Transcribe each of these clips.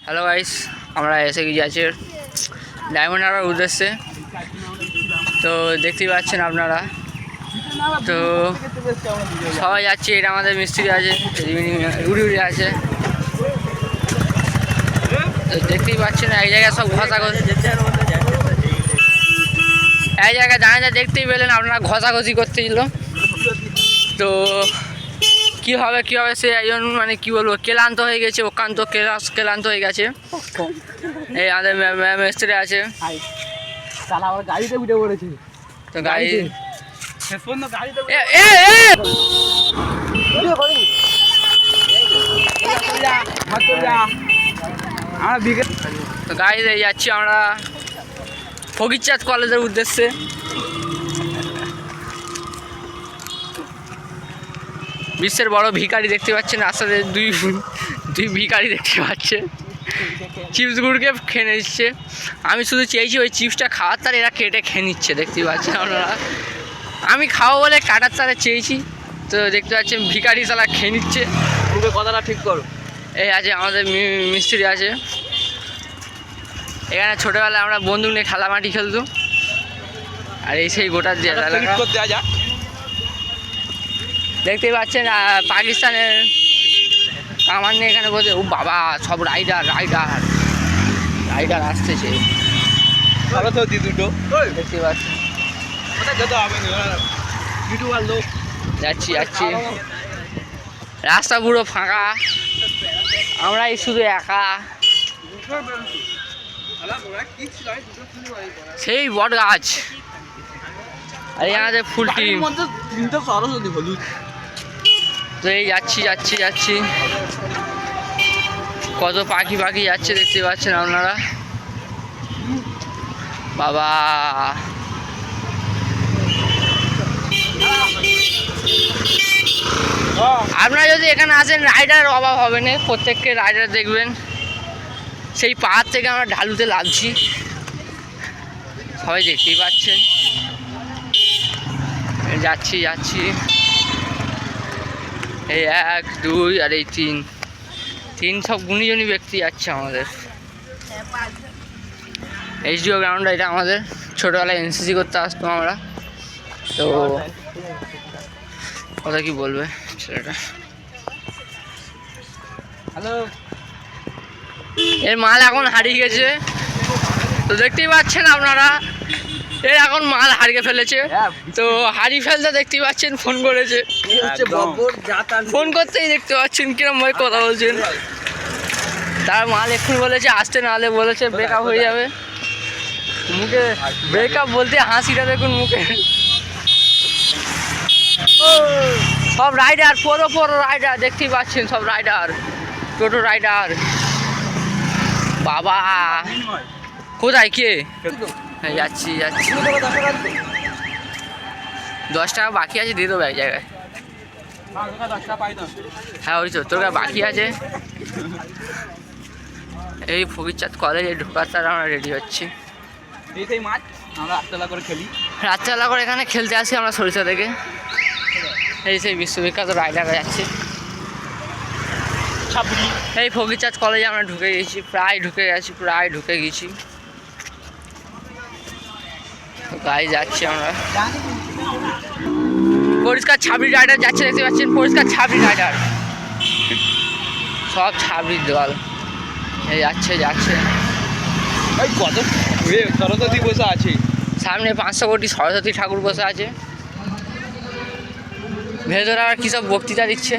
Hello guys, আমরা এসে গিয়ে আছি ডায়মন্ড হারবার উদ্দেশ্যে। তো দেখতেই পাচ্ছেন আপনারা, তো সবাই যাচ্ছে। এটা আমাদের মিস্ত্রি আছে, উড়ি উড়ি আছে। তো দেখতেই পাচ্ছেন এক জায়গায় সব ঘষাঘষি, এক জায়গায় দাঁড়িয়ে দেখতেই পেলেন আপনারা ঘষাঘষি করতেছিল। তো কী হবে সে একজন মানে কী বলবো, ক্লান্ত হয়ে গেছে, অক্লান্ত ক্লান্ত হয়ে গেছে। এই আমাদের মিস্ত্রি আছে, গাড়িতে উঠে পড়েছে। তো গাড়ি তো গাড়িতে যাচ্ছি আমরা ফকিরচাঁদ কলেজের উদ্দেশ্যে। বিশ্বের বড় ভিখারি দেখতে পাচ্ছেন, রাস্তাতে দুই ভিখারি দেখতে পাচ্ছে, চিপসগুলোকে খেয়ে নিচ্ছে। আমি শুধু চেয়েছি ওই চিপসটা খাওয়ার তার, এরা কেটে খেয়ে নিচ্ছে দেখতে পাচ্ছেন আপনারা। আমি খাবো বলে কাটার তারা চেয়েছি, তো দেখতে পাচ্ছেন ভিখারি তারা খেয়ে নিচ্ছে। মুখে কথাটা ঠিক করো। এই আছে আমাদের মিস্ত্রি আছে। এখানে ছোটোবেলায় আমরা বন্দুক নিয়ে খেলামাটি খেলতো, আর এই সেই গোটা দিয়ে দেখতেই পাচ্ছেন পাকিস্তানের কামান নিয়ে এখানে বসে। ও বাবা, সব রাইডার আসতেছে, দুটো দেখতে পাচ্ছেন। যাচ্ছি রাস্তা পুরো ফাঁকা, আমরাই শুধু একা। সেই বট গাছ, আর আমাদের ফুল টিম। তো এই যাচ্ছি কত পাখি যাচ্ছে দেখতে পাচ্ছেন আপনারা। বাবা, আপনারা যদি এখানে আসেন রাইডার অভাব হবে না, প্রত্যেককে রাইডার দেখবেন। সেই পাহাড় থেকে আমরা ঢালুতে লাভছি, সবাই দেখতেই পাচ্ছেন। যাচ্ছি এই 1 2 আর এই 3 সব গুণীজনী ব্যক্তি যাচ্ছে আমাদের। এইচডিও গ্রাউন্ড, এটা আমাদের ছোটোবেলায় এনসিসি করতে আসতাম আমরা। তো কথা কি বলবে ছেলেটা। হ্যালো, এর মাল এখন হারিয়ে গেছে, তো দেখতেই পাচ্ছেন আপনারা। এর এখন মাল হারিয়ে ফেলেছে, তো হারিয়ে ফেলতে দেখতেই পাচ্ছেন ফোন করেছে। ফোন করতেই দেখতে পাচ্ছেন কিরম ভাবে কথা বলছেন। তার মাল এক্ষুনি বলেছে আসতে, নাহলে বলেছে ব্রেকআপ হয়ে যাবে। মুখে ব্রেকআপ বলতে হাসিটা দেখুন মুখে। সব রাইডার, পুরো রাইডার দেখতেই পাচ্ছেন, সব রাইডার, টোটো রাইডার। বাবা, কোথায় কে? যাচ্ছি 10 টাকা বাকি আছে, দিয়ে দেবো এক জায়গায়। হ্যাঁ ওই তো, তোর বাকি আছে। এই ফকিরচাঁদ কলেজে ঢোকার তার আমরা রেডি হচ্ছি। রাত্রেবেলা করে এখানে খেলতে আসি আমরা সরিষা থেকে। এই সেই বিশ্ববিখ্যাত রাইডার যাচ্ছে। এই ফকিরচাঁদ কলেজে আমরা ঢুকে গেছি, প্রায় ঢুকে গেছি। তো গাড়ি যাচ্ছি আমরা, পরিষ্কার ছাবড়ি রাইডার যাচ্ছে দেখতে পাচ্ছেন, পরিষ্কার ছাবড়ি রাইডার, সব ছাবড়ির দল। এই যাচ্ছে কত সরস্বতী বসে আছে সামনে, 500 কোটি সরস্বতী ঠাকুর বসে আছে। ভেতরে আবার কী সব বক্তৃতা দিচ্ছে।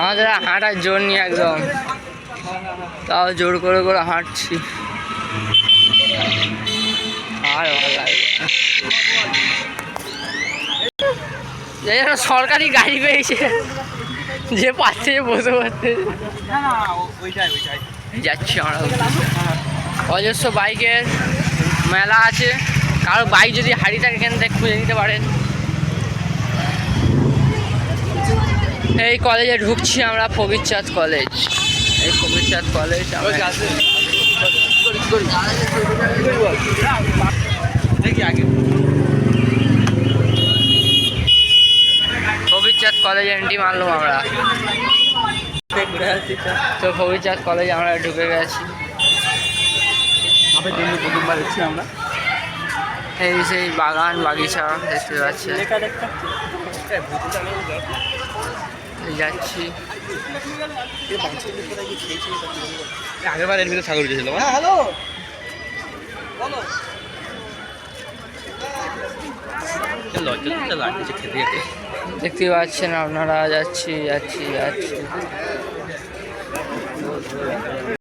আমাদের হাঁটার জোর নিয়ে একদম, তাও জোর করে হাঁটছি। আর ভালো লাগে, সরকারি গাড়ি পেয়েছে, যে পাচ্ছে বসে যাচ্ছি আমরা। অজস্র বাইকের মেলা আছে, কারো বাইক যদি হারিয়ে থাকে এখান থেকে খুঁজে নিতে পারেন। এই কলেজে ঢুকছি আমরা, ফকিরচাঁদ কলেজ। এই ফকিরচাঁদ কলেজ আমরা করি বল দেখি আগে ভবিষ্যৎ কলেজে এন্ট্রি মারলাম আমরা। তো ভবিষ্যৎ কলেজে আমরা ঢুকে গেছি। আমাদের জন্য প্রথমবার এসেছি আমরা। এই সেই বাগান বাগিচা দেখতে পাচ্ছি, যাচ্ছি। আগেরবার এর ভিতরে ছাগল উঠেছিল। হ্যাঁ হ্যালো লজ্জা লাগছে খেতে খেতে। দেখতে পাচ্ছেন আপনারা, যাচ্ছি যাচ্ছি যাচ্ছি।